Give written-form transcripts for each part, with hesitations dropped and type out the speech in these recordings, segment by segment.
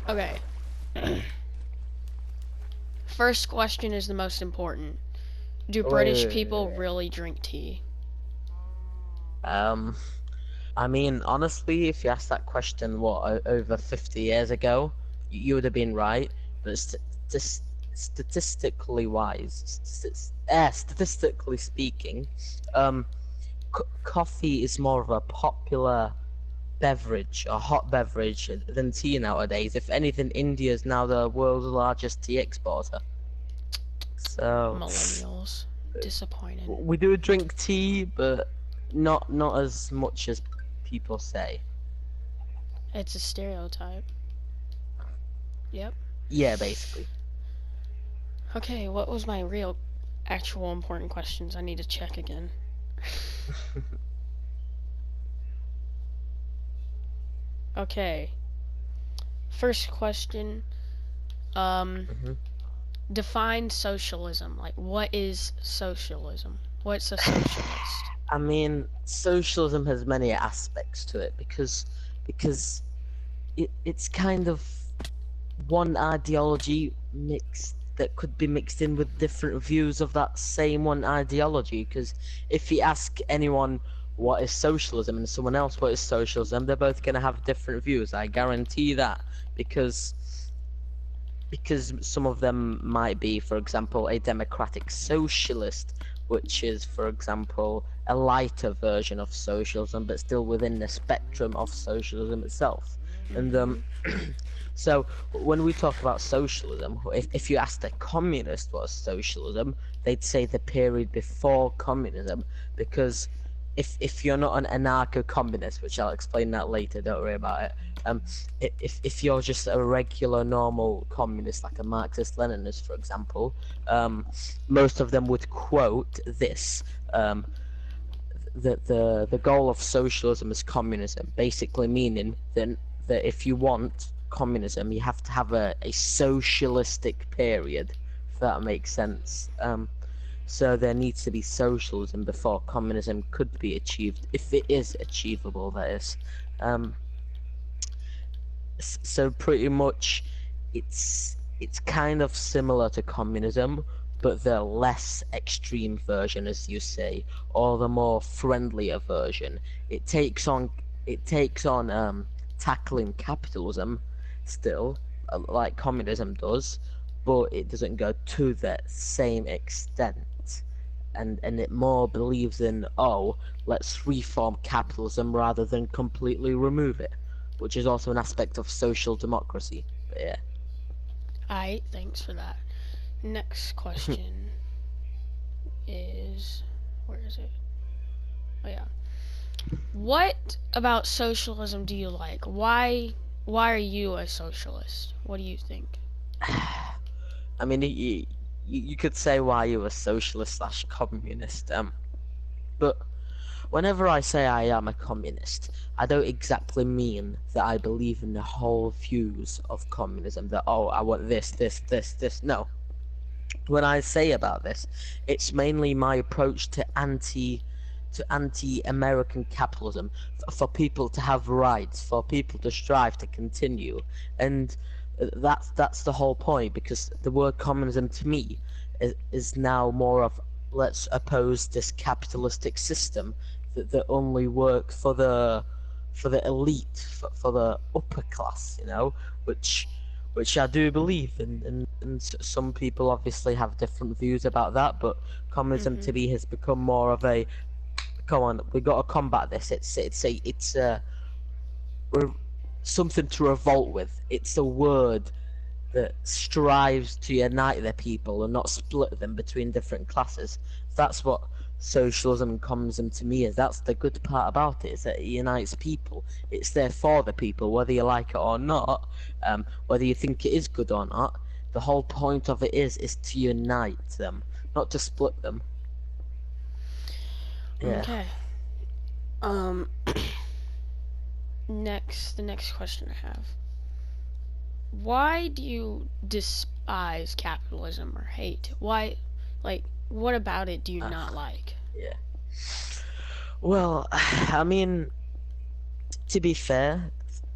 Okay. First question is the most important. Do Wait, British wait, wait, people wait. really drink tea? Um, I mean, honestly, if you asked that question, over 50 years ago, you would have been right. But statistically wise, statistically speaking, um, coffee is more of a popular beverage, a hot beverage, than tea nowadays. If anything, India is now the world's largest tea exporter. So, Millennials. Disappointed. we do drink tea, but not as much as people say. It's a stereotype. Yep. Yeah, basically. Okay, what was my real, actual important questions? I need to check again. Okay. First question. Um, Mhm. define socialism. Like, what is socialism? What's a socialist? I mean, socialism has many aspects to it because it's kind of one ideology mixed that could be mixed in with different views of that same one ideology. Because if you ask anyone what is socialism and someone else what is socialism, they're both going to have different views. I guarantee that because some of them might be, for example, a democratic socialist, which is, for example, a lighter version of socialism, but still within the spectrum of socialism itself. And Mm-hmm. so when we talk about socialism, if you asked a communist what is socialism, they'd say the period before communism, because if you're not an anarcho-communist, which I'll explain that later, don't worry about it. Um, if you're just a regular, normal communist, like a Marxist-Leninist, for example, most of them would quote this. The goal of socialism is communism, basically meaning that if you want communism, you have to have a socialistic period, if that makes sense. So there needs to be socialism before communism could be achieved, if it is achievable, that is. Um, so pretty much, it's kind of similar to communism, but the less extreme version, as you say, or the more friendlier version. It takes on tackling capitalism still, like communism does, but it doesn't go to the same extent. And it more believes in, oh, let's reform capitalism rather than completely remove it, which is also an aspect of social democracy. But yeah. Alright, thanks for that. Next question is. Where is it? Oh, yeah. What about socialism do you like? Why are you a socialist? What do you think? I mean, you could say why you were socialist slash communist, but whenever I say I am a communist, I don't exactly mean that I believe in the whole views of communism. That, oh, I want this. No, when I say about this, it's mainly my approach to anti-American capitalism, for people to have rights, for people to strive to continue, and that's the whole point. Because the word communism to me is now more of, let's oppose this capitalistic system that only work for the elite, for the upper class, which I do believe in, and some people obviously have different views about that, but communism to Mm-hmm. me has become more of a, come on, we got to combat this. It's something to revolt with. It's a word that strives to unite their people and not split them between different classes. That's what socialism and communism to me is. That's the good part about it, is that it unites people. It's there for the people, whether you like it or not, whether you think it is good or not. The whole point of it is to unite them, not to split them. Yeah. Okay. Um. The next question I have. Why do you despise capitalism or hate? Why, like, what about it do you not like? Yeah. Well, I mean, to be fair,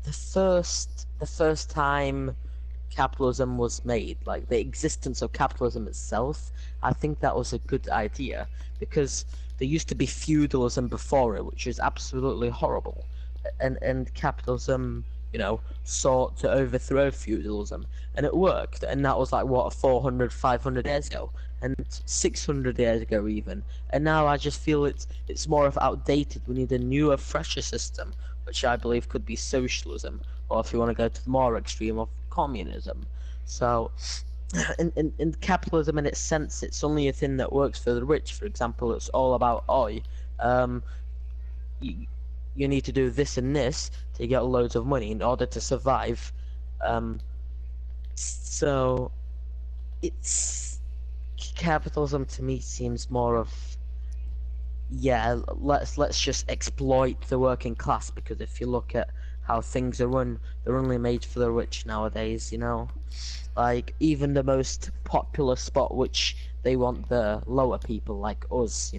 the first time capitalism was made, like the existence of capitalism itself, I think that was a good idea because there used to be feudalism before it, which is absolutely horrible. And capitalism, sought to overthrow feudalism, and it worked. And that was like what 400, 500 years ago, and 600 years ago even. And now I just feel it's more of outdated. We need a newer, fresher system, which I believe could be socialism, or if you want to go to the more extreme of communism. So, in capitalism, in its sense, it's only a thing that works for the rich. For example, it's all about um, you, you need to do this and this to get loads of money in order to survive. Um, so it's capitalism to me seems more of, yeah, let's just exploit the working class, because if you look at how things are run, they're only made for the rich nowadays. Like even the most popular spot, which they want the lower people like us,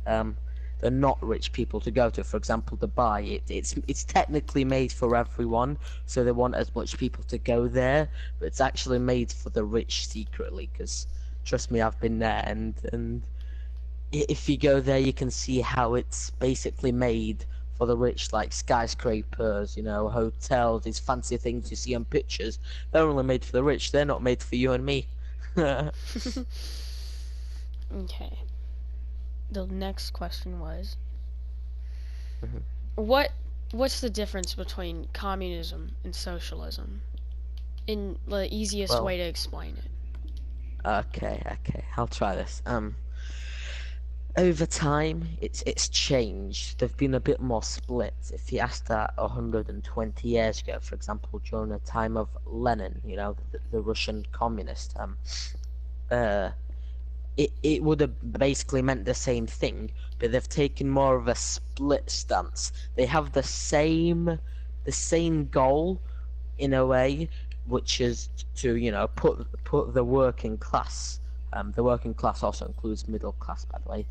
um, the not rich people to go to. For example, Dubai, it's technically made for everyone, so they want as much people to go there, but it's actually made for the rich secretly. Because trust me, I've been there, and if you go there, you can see how it's basically made for the rich, like skyscrapers, hotels, these fancy things you see on pictures. They're only made for the rich. They're not made for you and me. Okay. The next question was, Mhm. what what's the difference between communism and socialism? In the easiest way Well, to explain it. okay, I'll try this. Over time, it's changed. They've been a bit more split. If you asked that 120 years ago, for example, during the time of Lenin, the Russian communist, uh, it would have basically meant the same thing, but they've taken more of a split stance. They have the same goal in a way, which is to put the working class. The working class also includes middle class, by the way.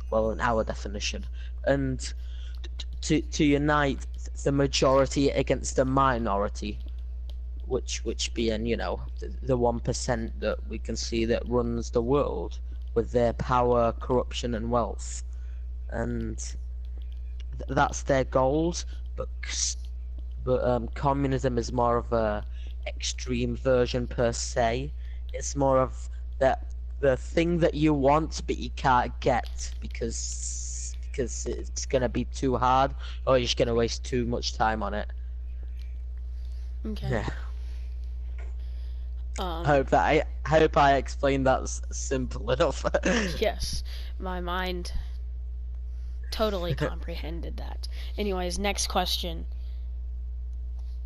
Well, in our definition, and to unite the majority against the minority, which being the 1% that we can see that runs the world with their power, corruption, and wealth, and that's their goals. But communism is more of a extreme version per se. It's more of the thing that you want but you can't get because it's gonna be too hard, or you're just gonna waste too much time on it. Okay. Yeah. Um, Hope I explained that simple enough. yes, my mind totally comprehended that. Anyways, next question.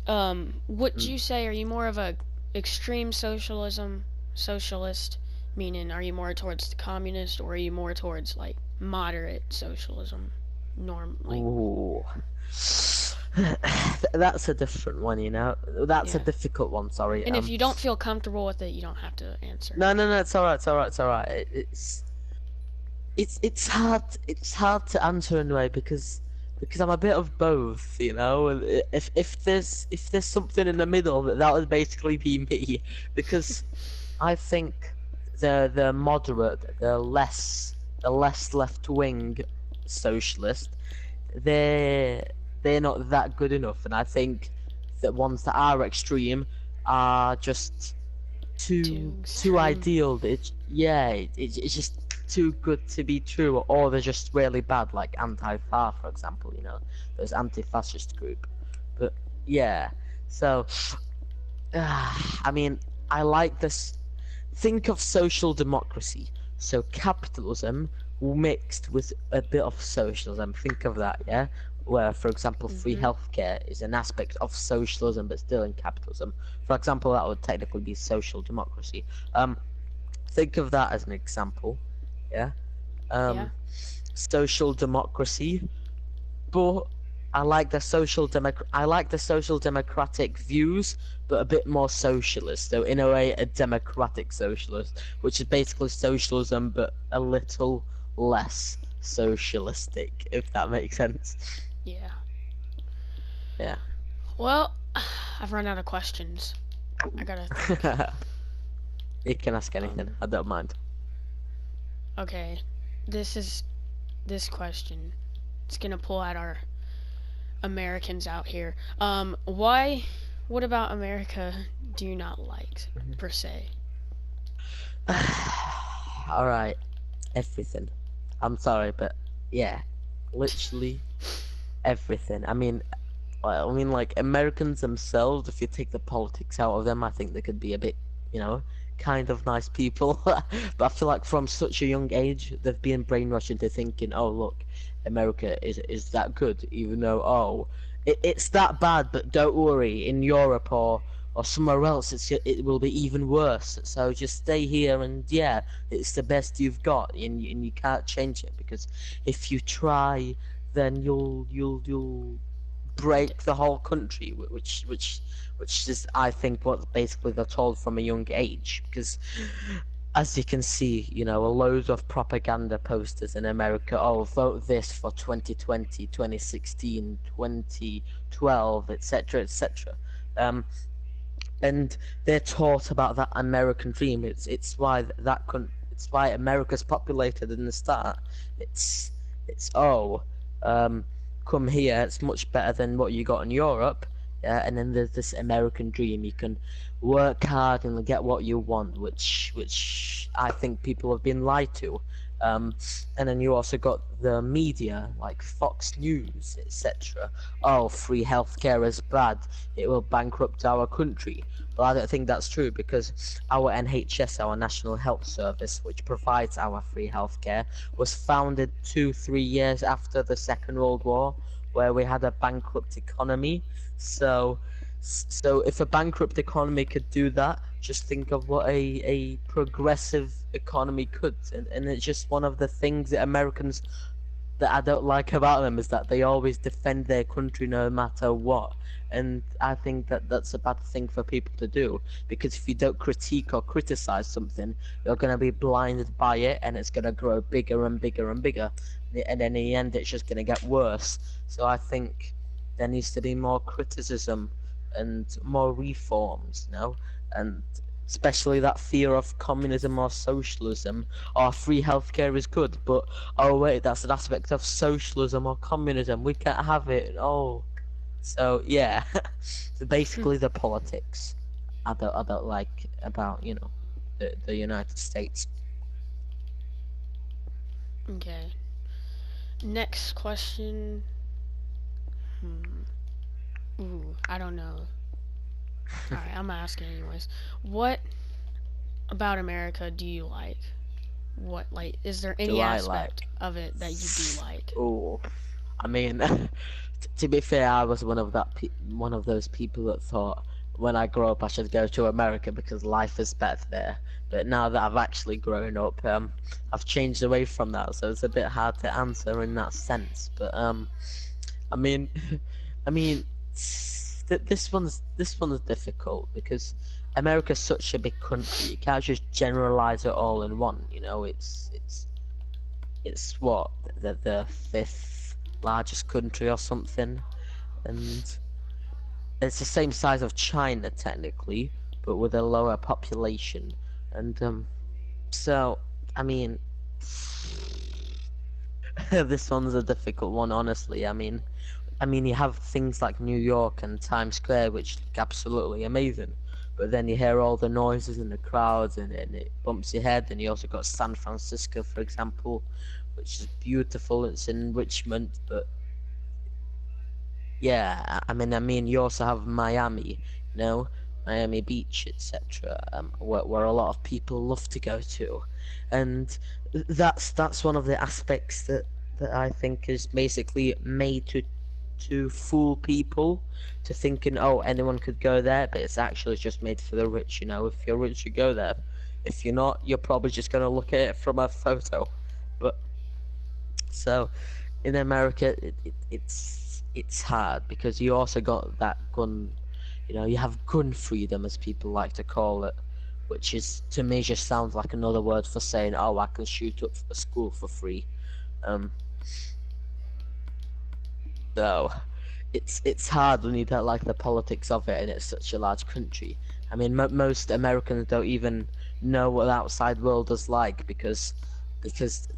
Would Mm. you say, are you more of a extreme socialist, meaning are you more towards the communist, or are you more towards like moderate socialism, like, Ooh. That's a different one. That's a yeah. difficult one, sorry. And if you don't feel comfortable with it, you don't have to answer. No, it's alright, it's alright. It's hard to answer in a way because I'm a bit of both. And if there's something in the middle, that would basically be me. Because I think the moderate, the less left wing socialist, they're they're not that good enough, and I think the ones that are extreme are just too Too too extreme. ideal. It's just too good to be true, or they're just really bad, like Antifa, for example. Those anti-fascist group. But yeah, so I mean, I like this. Think of social democracy. So capitalism mixed with a bit of socialism. Think of that, yeah? Where, for example, free Mm-hmm. healthcare is an aspect of socialism but still in capitalism. For example, that would technically be social democracy. Think of that as an example, yeah? Yeah. Um, social democracy, but I like the social democratic views, but a bit more socialist. So in a way, a democratic socialist, which is basically socialism, but a little less socialistic, if that makes sense. Yeah. Yeah. Well, I've run out of questions. I gotta think. You can ask anything. Um, I don't mind. okay. This is this question. It's gonna pull out our Americans out here. Why? What about America do you not like per se? All right, everything. I'm sorry, but yeah, literally everything. Like Americans themselves, if you take the politics out of them, I think they could be a bit, you know, kind of nice people. But I feel like from such a young age, they've been brainwashed into thinking, oh, look, America is that good, even though, oh, it's that bad, but don't worry, in Europe or somewhere else, it will be even worse. So just stay here, and yeah, it's the best you've got, and you can't change it because if you try, then you'll D- break the whole country, which is I think what basically they're told from a young age. Because as you can see, loads of propaganda posters in America. Oh, vote this for 2020, 2016, 2012, etc., etc. Um, and they're taught about that American dream. It's why America's populated in the start. It's it's um, come here. It's much better than what you got in Europe. Yeah, and then there's this American dream. You can work hard and get what you want, which I think people have been lied to. Um, and then you also got the media like Fox News, etc. Oh, free healthcare is bad. It will bankrupt our country. Well, I don't think that's true because our NHS, our National Health Service, which provides our free healthcare, was founded 3 years after the Second World War, where we had a bankrupt economy. So, so if a bankrupt economy could do that, just think of what a progressive economy could. And it's just one of the things that Americans that I don't like about them is that they always defend their country no matter what. And I think that that's a bad thing for people to do because if you don't critique or criticize something, you're going to be blinded by it and it's going to grow bigger and bigger and bigger. And then in the end, it's just going to get worse. So I think there needs to be more criticism and more reforms, and especially that fear of communism or socialism or free healthcare is good, but oh wait, that's an aspect of socialism or communism. We can't have it. Oh, so yeah. So basically, the politics I don't like about the United States. okay. Next question. Hmm. Ooh, I don't know. All right, I'm asking anyways. What about America do you like? What like is there Do any I aspect like? of it that you do like? Oh, I mean, to be fair, I was one of those people that thought when I grow up I should go to America because life is better there. But now that I've actually grown up, I've changed away from that, so it's a bit hard to answer in that sense. But I mean, I mean, this one's difficult because America's such a big country. You can't just generalize it all in one. It's what the fifth largest country or something, and it's the same size of China technically, but with a lower population. And so I mean, this one's a difficult one, honestly. I mean, you have things like New York and Times Square, which look absolutely amazing, but then you hear all the noises and the crowds, and it bumps your head. And you also got San Francisco, for example, which is beautiful. It's enrichment, but yeah, I mean, you also have Miami, Miami Beach, etc., where a lot of people love to go to, and that's one of the aspects that I think is basically made to fool people to thinking, oh, anyone could go there, but it's actually just made for the rich. If you're rich, you go there. If you're not, you're probably just gonna look at it from a photo. But so in America, it's hard because you also got that gun. You have gun freedom, as people like to call it, which is to me just sounds like another word for saying, oh, I can shoot up a school for free. Um, so it's hard when you don't like the politics of it and it's such a large country. I mean, most Americans don't even know what the outside world is like because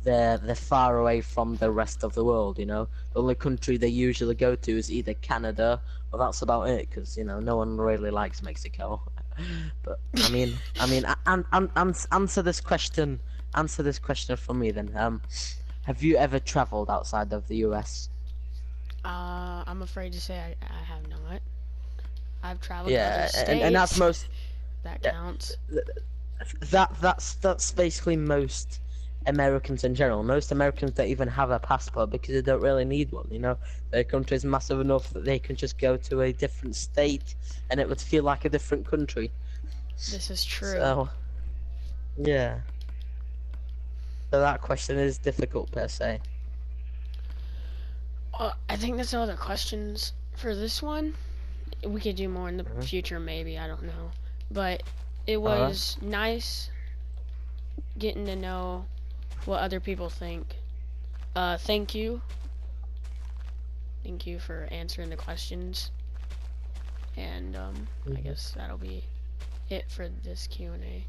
they're far away from the rest of the world. You know, the only country they usually go to is either Canada or that's about it. Because no one really likes Mexico. But answer this question. Answer this question for me then. Have you ever traveled outside of the US? I'm afraid to say I have not. I've traveled to other Yeah, and that's states. most. That Yeah, counts. that's basically most Americans in general. Most Americans don't even have a passport because they don't really need one. Their country is massive enough that they can just go to a different state and it would feel like a different country. This is true. So yeah, so that question is difficult per se. I think that's all the questions for this one. We could do more in the Mhm. future, maybe. I don't know. But it All right. was nice getting to know what other people think. Thank you. Thank you for answering the questions. And I Mhm. guess that'll be it for this Q&A.